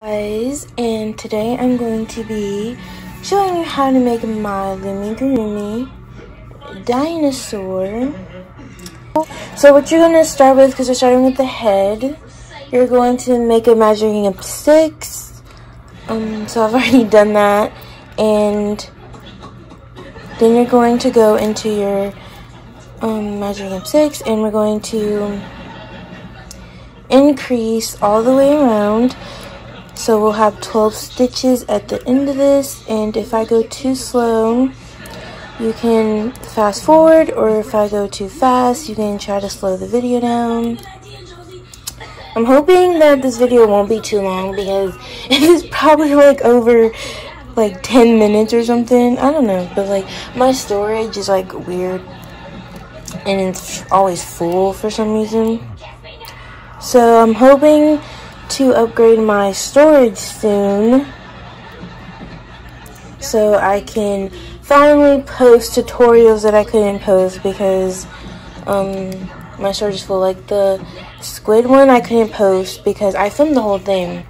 Guys, and today I'm going to be showing you how to make my Loomigurumi dinosaur. So what you're going to start with, because we're starting with the head, you're going to make it measuring up 6. So I've already done that, and then you're going to go into your measuring up 6, and we're going to increase all the way around. So we'll have 12 stitches at the end of this, and if I go too slow, you can fast forward, or if I go too fast, you can try to slow the video down. I'm hoping that this video won't be too long, because it is probably like over like 10 minutes or something. I don't know, but like my storage is like weird, and it's always full for some reason. So I'm hoping to upgrade my storage soon, so I can finally post tutorials that I couldn't post because my storage is full. Like the squid one I couldn't post because I filmed the whole thing,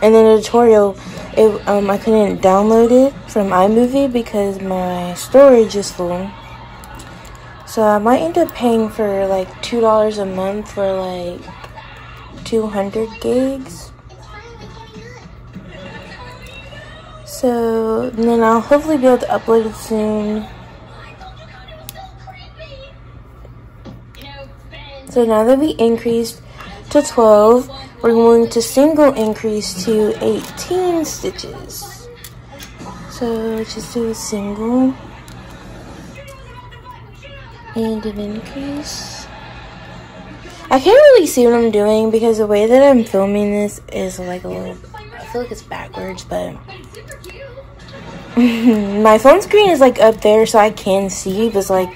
and then the tutorial I couldn't download it from iMovie because my storage is full. So I might end up paying for like $2 a month for like 200 gigs. So then I'll hopefully be able to upload it soon. So now that we increased to 12, we're going to single increase to 18 stitches. So just do a single and an increase. I can't really see what I'm doing because the way that I'm filming this is like a little, I feel like it's backwards, but my phone screen is like up there so I can see, but it's like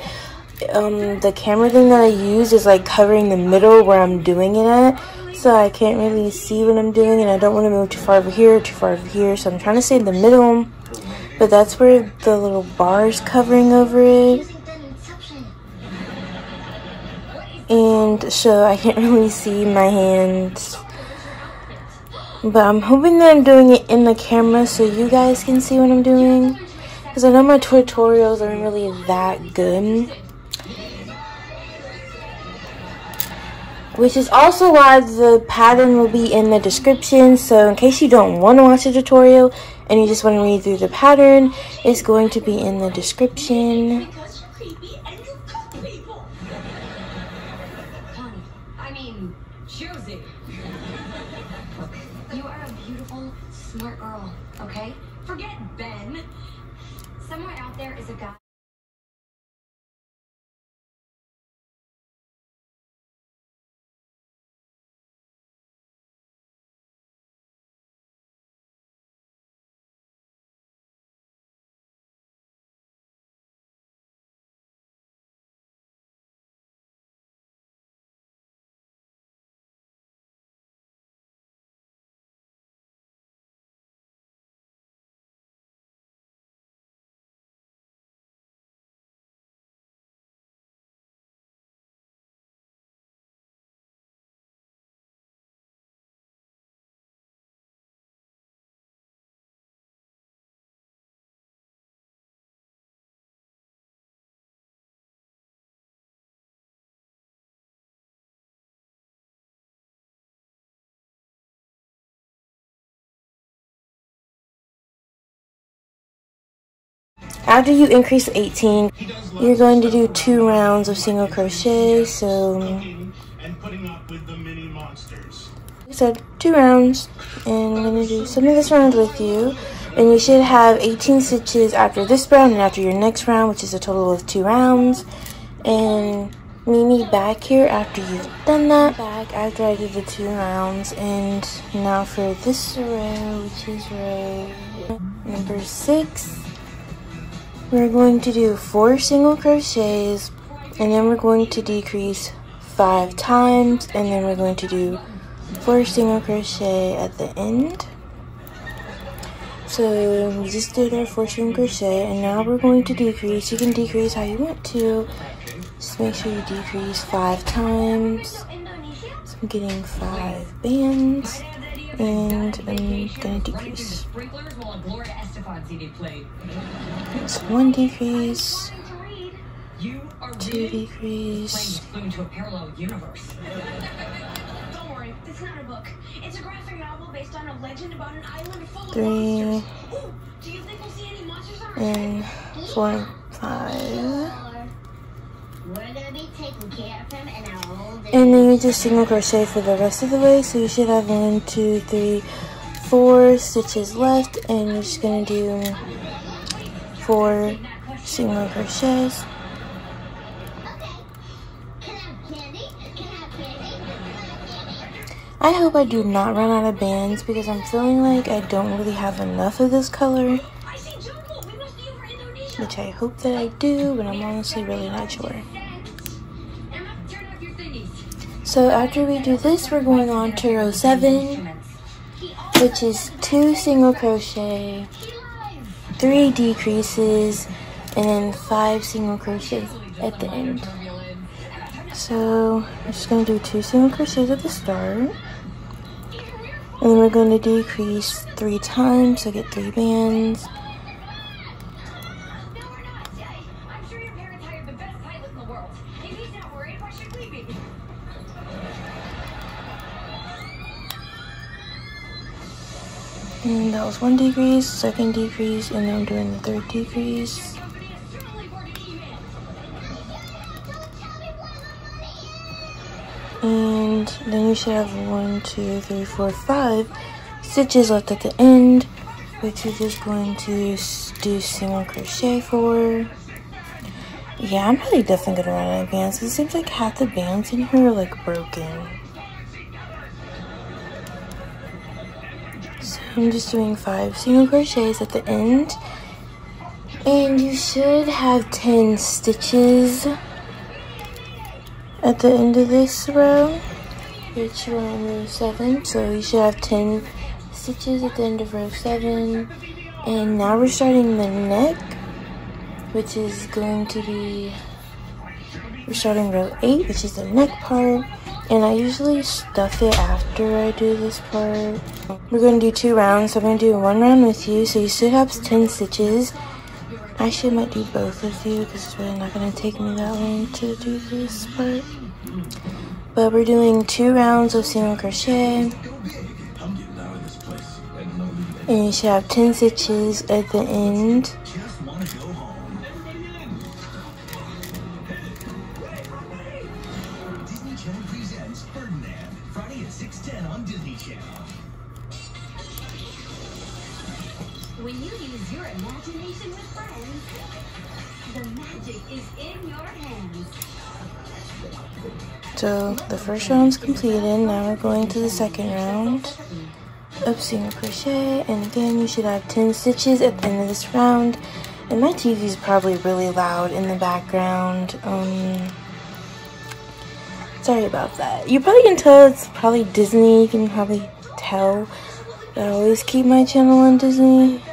the camera thing that I use is like covering the middle where I'm doing it at, so I can't really see what I'm doing, and I don't want to move too far over here or too far over here, so I'm trying to stay in the middle, but that's where the little bar is covering over it. And so I can't really see my hands, but I'm hoping that I'm doing it in the camera so you guys can see what I'm doing, because I know my tutorials aren't really that good, which is also why the pattern will be in the description. So in case you don't want to watch the tutorial and you just want to read through the pattern, it's going to be in the description. You are a beautiful, smart girl, okay? Forget Ben. Somewhere out there is a guy. After you increase to 18, you're going to do 2 rounds of single crochet. So I said 2 rounds, and I'm going to do some of this round with you, and you should have 18 stitches after this round and after your next round, which is a total of 2 rounds. And meet me back here after you've done that, back after I did the 2 rounds. And now for this row, which is row number 6, we're going to do 4 single crochets, and then we're going to decrease 5 times, and then we're going to do 4 single crochet at the end. So we just did our 4 single crochet, and now we're going to decrease. You can decrease how you want to, just make sure you decrease 5 times. So I'm getting 5 bands, and I'm a decrease. It's 1 decrease, 2 decrease. Don't worry, it's not a book. It's a graphic novel based on a legend about an island full of 3, monsters. Ooh, do you think we'll see any monsters on and 4, and 5. We're gonna be taking care of him and our old And then you just single crochet for the rest of the way. So you should have 1, 2, 3, 4 stitches left, and you're just gonna do 4 single crochets. I hope I do not run out of bands because I'm feeling like I don't really have enough of this color, which I hope that I do, but I'm honestly really not sure. So after we do this, we're going on to row 7, which is 2 single crochet, 3 decreases, and then 5 single crochets at the end. So I'm just going to do 2 single crochets at the start, and then we're going to decrease 3 times, so get 3 bands. And that was 1 decrease, 2nd decrease, and then I'm doing the 3rd decrease. And then you should have 1, 2, 3, 4, 5 stitches left at the end, which you're just going to do single crochet for. Yeah, I'm probably definitely gonna run out of bands because it seems like half the bands in here are like broken. So I'm just doing 5 single crochets at the end, and you should have 10 stitches at the end of this row, which we're on row 7. So you should have 10 stitches at the end of row 7. And now we're starting the neck, which is going to be, we're starting row 8, which is the neck part. And I usually stuff it after I do this part. We're going to do 2 rounds, so I'm going to do 1 round with you. So you should have 10 stitches. I actually might do both with you because it's really not going to take me that long to do this part. But we're doing 2 rounds of single crochet. And you should have 10 stitches at the end. When you use your imagination with friends, the magic is in your hands. So the first round's completed. Now we're going to the second round of single crochet, and again you should have 10 stitches at the end of this round. And my TV is probably really loud in the background. Sorry about that. You probably can tell it's probably Disney. You can probably tell that I always keep my channel on Disney.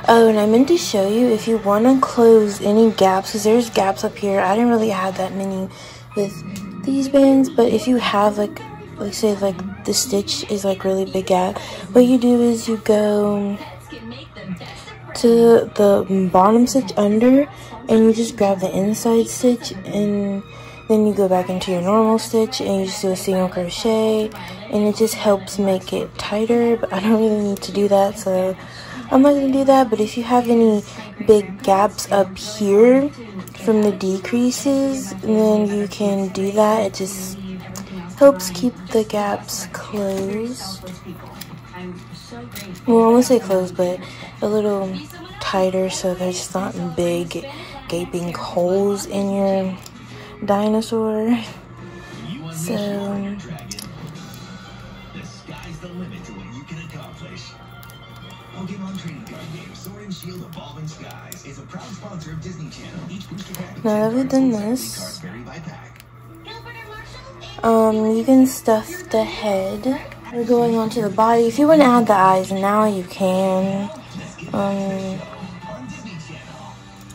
Oh, and I meant to show you, if you want to close any gaps, because there's gaps up here. I didn't really have that many with these bands, but if you have like say like the stitch is like really big gap, what you do is you go to the bottom stitch under and you just grab the inside stitch, and then you go back into your normal stitch and you just do a single crochet, and it just helps make it tighter. But I don't really need to do that, so I'm not going to do that. But if you have any big gaps up here from the decreases, then you can do that. It just helps keep the gaps closed. Well, I won't say closed, but a little tighter, so there's just not big gaping holes in your dinosaur. So now that we've done this, you can stuff the head. We're going on to the body. If you want to add the eyes now, you can.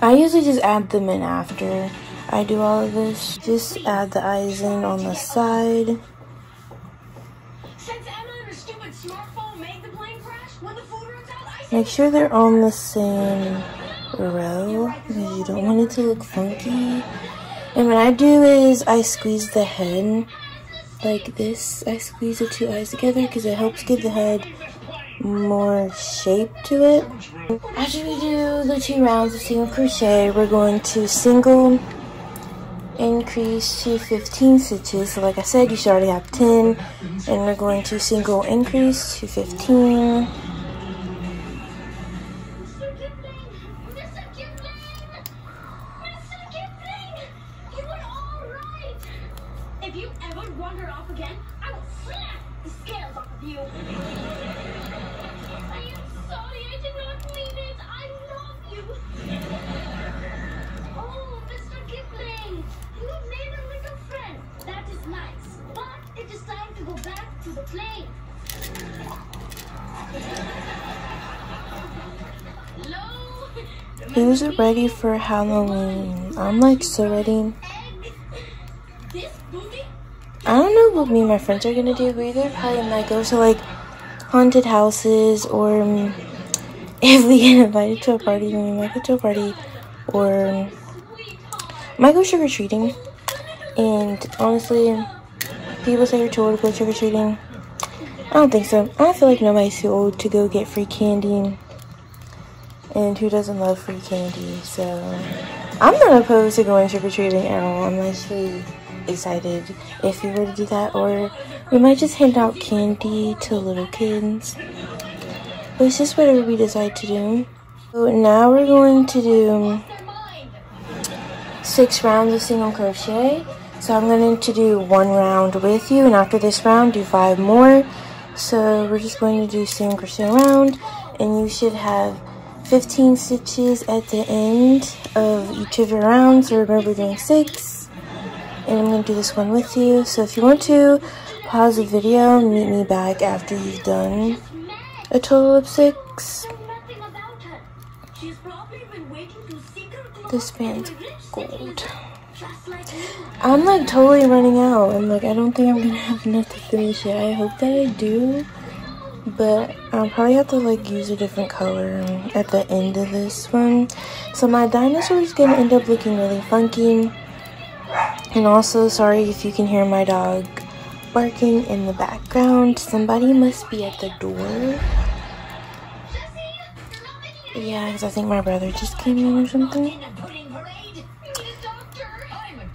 I usually just add them in after. I do all of this. Just add the eyes in on the side. Make sure they're on the same row because you don't want it to look funky. And what I do is I squeeze the head like this. I squeeze the two eyes together because it helps give the head more shape to it. After we do the 2 rounds of single crochet, we're going to single increase to 15 stitches. So like I said, you should already have 10, and we're going to single increase to 15. If you ever wander off again, I will slap the scales off of you. I am sorry, I did not mean it. I love you. Oh, Mr. Kipling, you have made a little friend. That is nice, but it is time to go back to the plane. Hello? Who's ready for Halloween? I'm like so ready. I don't know what me and my friends are gonna do. We either probably might go to like haunted houses, or if we get invited to a party, we might go to a party, or might go trick-or-treating. And honestly, people say you're too old to go trick-or-treating. I don't think so. I feel like nobody's too old to go get free candy. And who doesn't love free candy? So I'm not opposed to going trick-or-treating at all. I'm actually excited if we were to do that, or we might just hand out candy to little kids. But it's just whatever we decide to do. So now we're going to do 6 rounds of single crochet. So I'm going to do 1 round with you, and after this round do 5 more. So we're just going to do single crochet round, and you should have 15 stitches at the end of each of your rounds. So remember, we're doing 6. And I'm going to do this one with you. So if you want to pause the video and meet me back after you've done a total of 6. This band's gold. I'm like totally running out. I'm like, I don't think I'm going to have enough to finish it. I hope that I do. But I'll probably have to like use a different color at the end of this one. So my dinosaur is going to end up looking really funky. And also, sorry if you can hear my dog barking in the background. Somebody must be at the door. Yeah, because I think my brother just came in or something.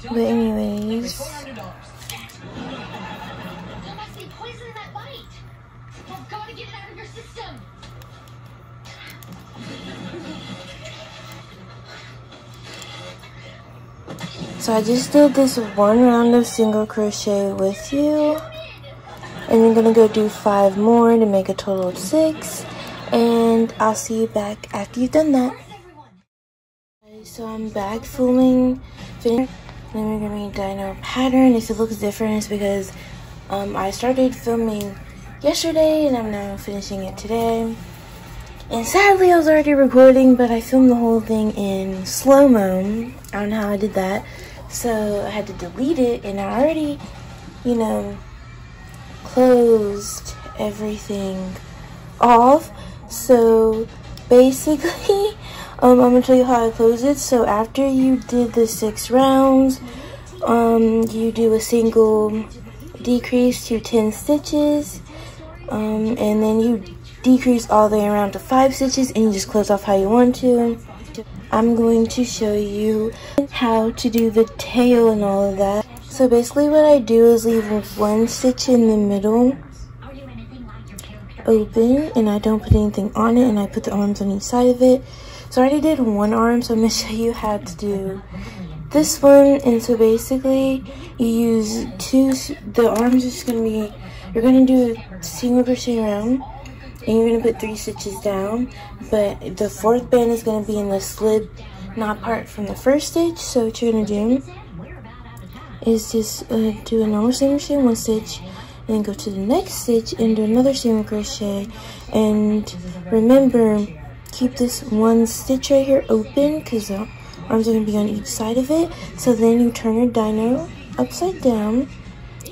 But anyways, so I just did this 1 round of single crochet with you, and I'm gonna go do 5 more to make a total of 6, and I'll see you back after you've done that. So I'm back filming Loomigurumi Dino pattern. If it looks different, it's because I started filming yesterday and I'm now finishing it today. And sadly, I was already recording, but I filmed the whole thing in slow-mo. I don't know how I did that. So I had to delete it, and I already, you know, closed everything off. So basically, I'm going to show you how I close it. So after you did the 6 rounds, you do a single decrease to 10 stitches, and then you decrease all the way around to 5 stitches, and you just close off how you want to. I'm going to show you how to do the tail and all of that. So basically what I do is leave 1 stitch in the middle open, and I don't put anything on it, and I put the arms on each side of it. So I already did 1 arm, so I'm going to show you how to do this one. And so basically you use 2, the arms are just going to be, you're going to do a single crochet round, and you're going to put 3 stitches down, but the 4th band is going to be in the slip knot part from the 1st stitch. So what you're going to do is just do a normal single crochet, 1 stitch, and then go to the next stitch and do another single crochet. And remember, keep this 1 stitch right here open, because the arms are going to be on each side of it. So then you turn your dino upside down,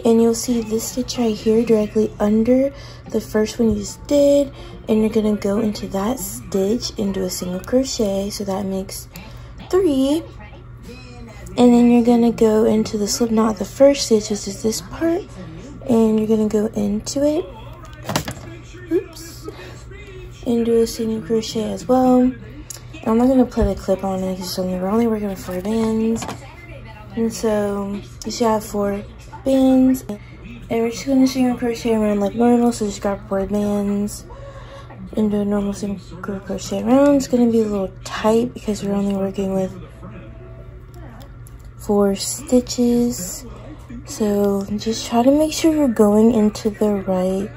and you'll see this stitch right here directly under the first one you just did, and you're going to go into that stitch and do a single crochet, so that makes 3. And then you're going to go into the slip knot, the first stitch, which is this part, and you're going to go into it, oops, and do a single crochet as well. I'm not going to put a clip on it because we're only working with 4 bands, and so you should have 4 bands, and we're just going to single crochet around like normal. So just grab 4 bands and do a normal single crochet around. It's going to be a little tight because we're only working with 4 stitches, so just try to make sure you're going into the right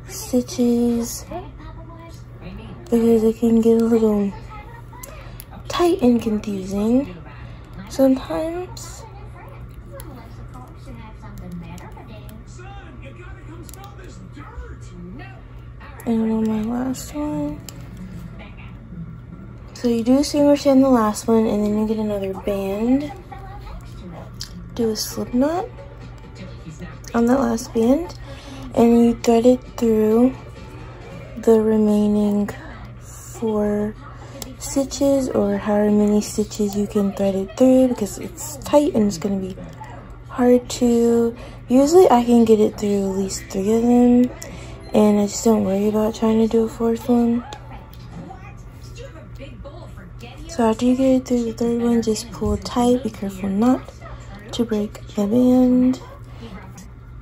stitches because it can get a little tight and confusing sometimes. And on my last one, so you do a single crochet in the last one, and then you get another band, do a slip knot on that last band, and you thread it through the remaining 4 stitches, or however many stitches you can thread it through, because it's tight and it's going to be hard to. Usually I can get it through at least 3 of them, and I just don't worry about trying to do a 4th one. So after you get it through the 3rd one, just pull tight, be careful not to break the band.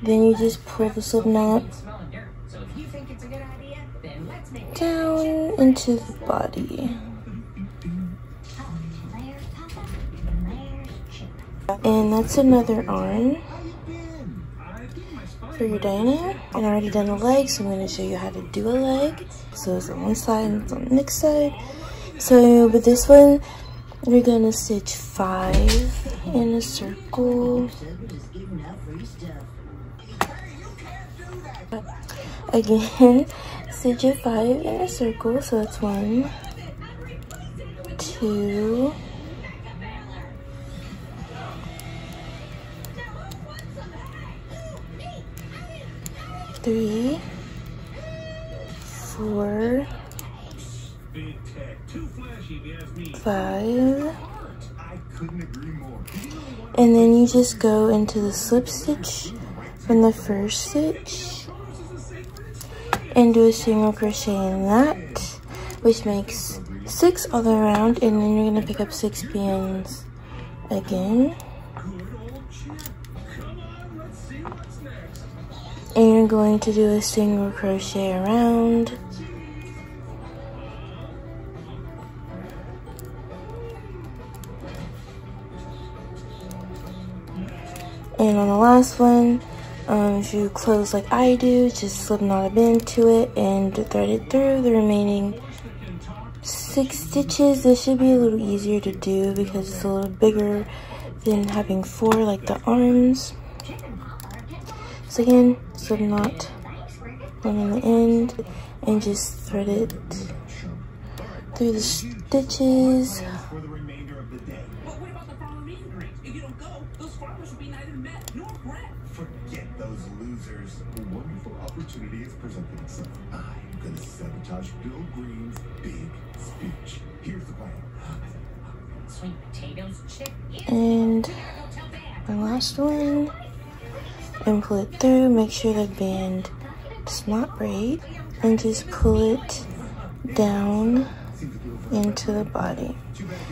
Then you just pull the slip knot down into the body. And that's another arm for your dino. And I already done the leg, so I'm going to show you how to do a leg. So it's on one side and it's on the next side. So with this one, we're going to stitch 5 in a circle. Again, stitch it 5 in a circle, so that's 1, 2, 3, 4, 5, and then you just go into the slip stitch from the first stitch and do a single crochet in that, which makes 6 all the way around, and then you're going to pick up 6 bands again, and you're going to do a single crochet around, and on the last one, if you close like I do, just slip knot a band to it and thread it through the remaining 6 stitches. This should be a little easier to do because it's a little bigger than having 4 like the arms. So again, slip knot one on the end and just thread it through the stitches. Forget those losers. A wonderful opportunity is presenting itself. I'm gonna sabotage Bill Green's big speech. Here's the plan. Sweet potatoes, chip. And my last one, and pull it through. Make sure the band does not break, and just pull it down into the body.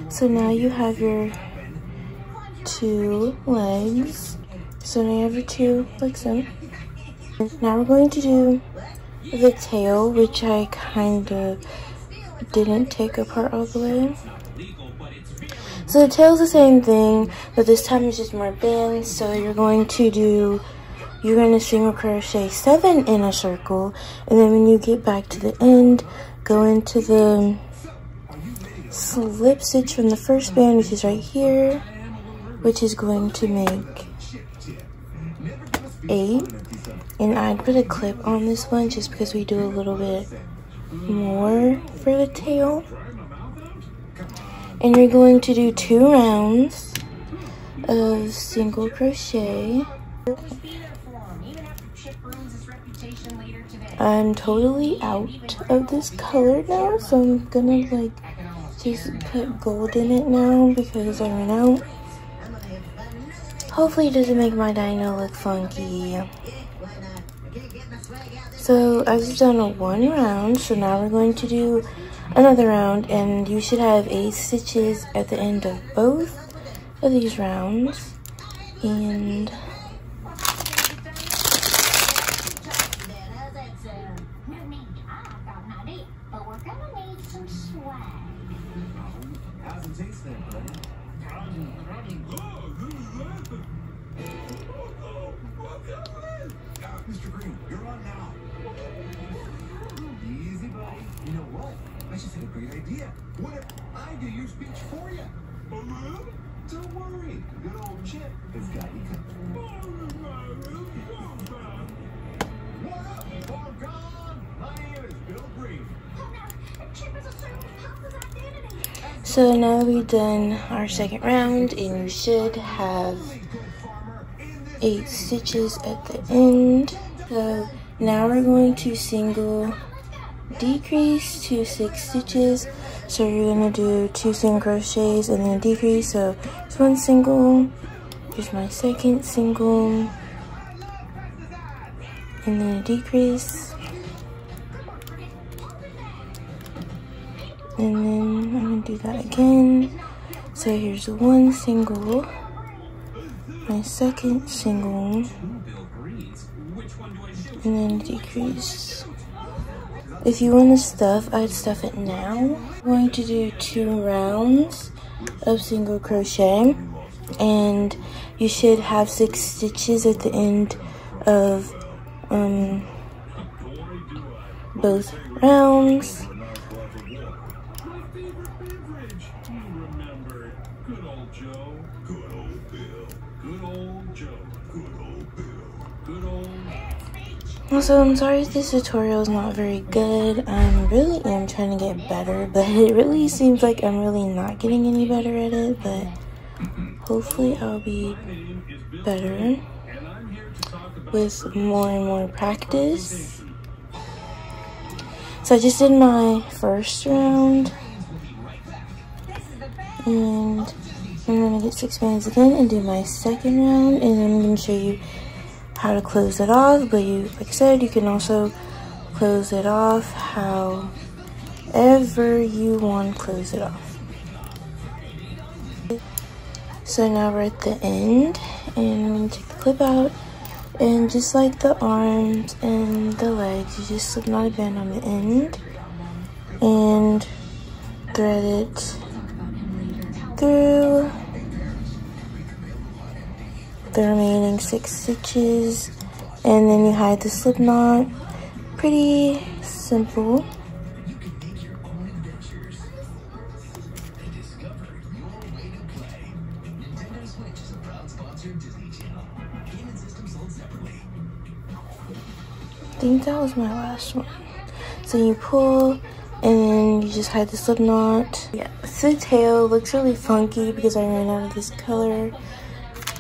So now you have your 2 legs. So now you have your 2 legs in. Now we're going to do the tail, which I kind of didn't take apart all the way. So the tail's the same thing, but this time it's just more bands. So you're going to single crochet 7 in a circle, and then when you get back to the end, go into the slip stitch from the first band, which is right here, which is going to make 8, and I put a clip on this one just because we do a little bit more for the tail. And you're going to do 2 rounds of single crochet. I'm totally out of this color now, so I'm gonna like just put gold in it now because I ran out. Hopefully it doesn't make my dino look funky. So I've just done 1 round, so now we're going to do another round, and you should have 8 stitches at the end of both of these rounds. And Mr. Green, you're on now. Easy, buddy. You know what? I just had a great idea. What if I do your speech for you? Don't worry. Good old Chip has got you covered. What up, Farmcon? My name is Bill Green. so now we've done our second round, and you should have 8 stitches at the end. So now we're going to single decrease to 6 stitches. So you're going to do 2 single crochets and then decrease. So it's 1 single, here's my second single, and then a decrease, and then I'm going to do that again. So here's 1 single, my second single, and then decrease. If you want to stuff, I'd stuff it now. I'm going to do 2 rounds of single crochet, and you should have 6 stitches at the end of both rounds. Also, I'm sorry if this tutorial is not very good. I really am trying to get better, but it really seems like I'm really not getting any better at it, but hopefully I'll be better with more and more practice. So I just did my first round, and I'm going to get 6 bands again and do my second round, and then I'm going to show you how to close it off. But you, like I said, you can also close it off however you want to close it off. So now we're at the end, and I'm going to take the clip out, and just like the arms and the legs, you just slip knot a band on the end and thread it through the remaining 6 stitches, and then you hide the slip knot. Pretty simple. I think that was my last one. So you pull, and then you just hide the slip knot. Yeah, the tail looks really funky because I ran out of this color.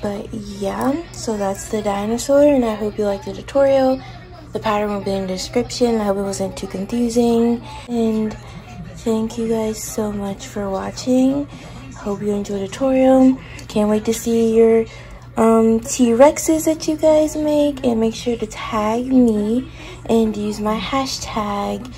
But yeah, so that's the dinosaur, and I hope you liked the tutorial. The pattern will be in the description. I hope it wasn't too confusing. And thank you guys so much for watching. Hope you enjoyed the tutorial. Can't wait to see your T-Rexes that you guys make, and make sure to tag me and use my hashtag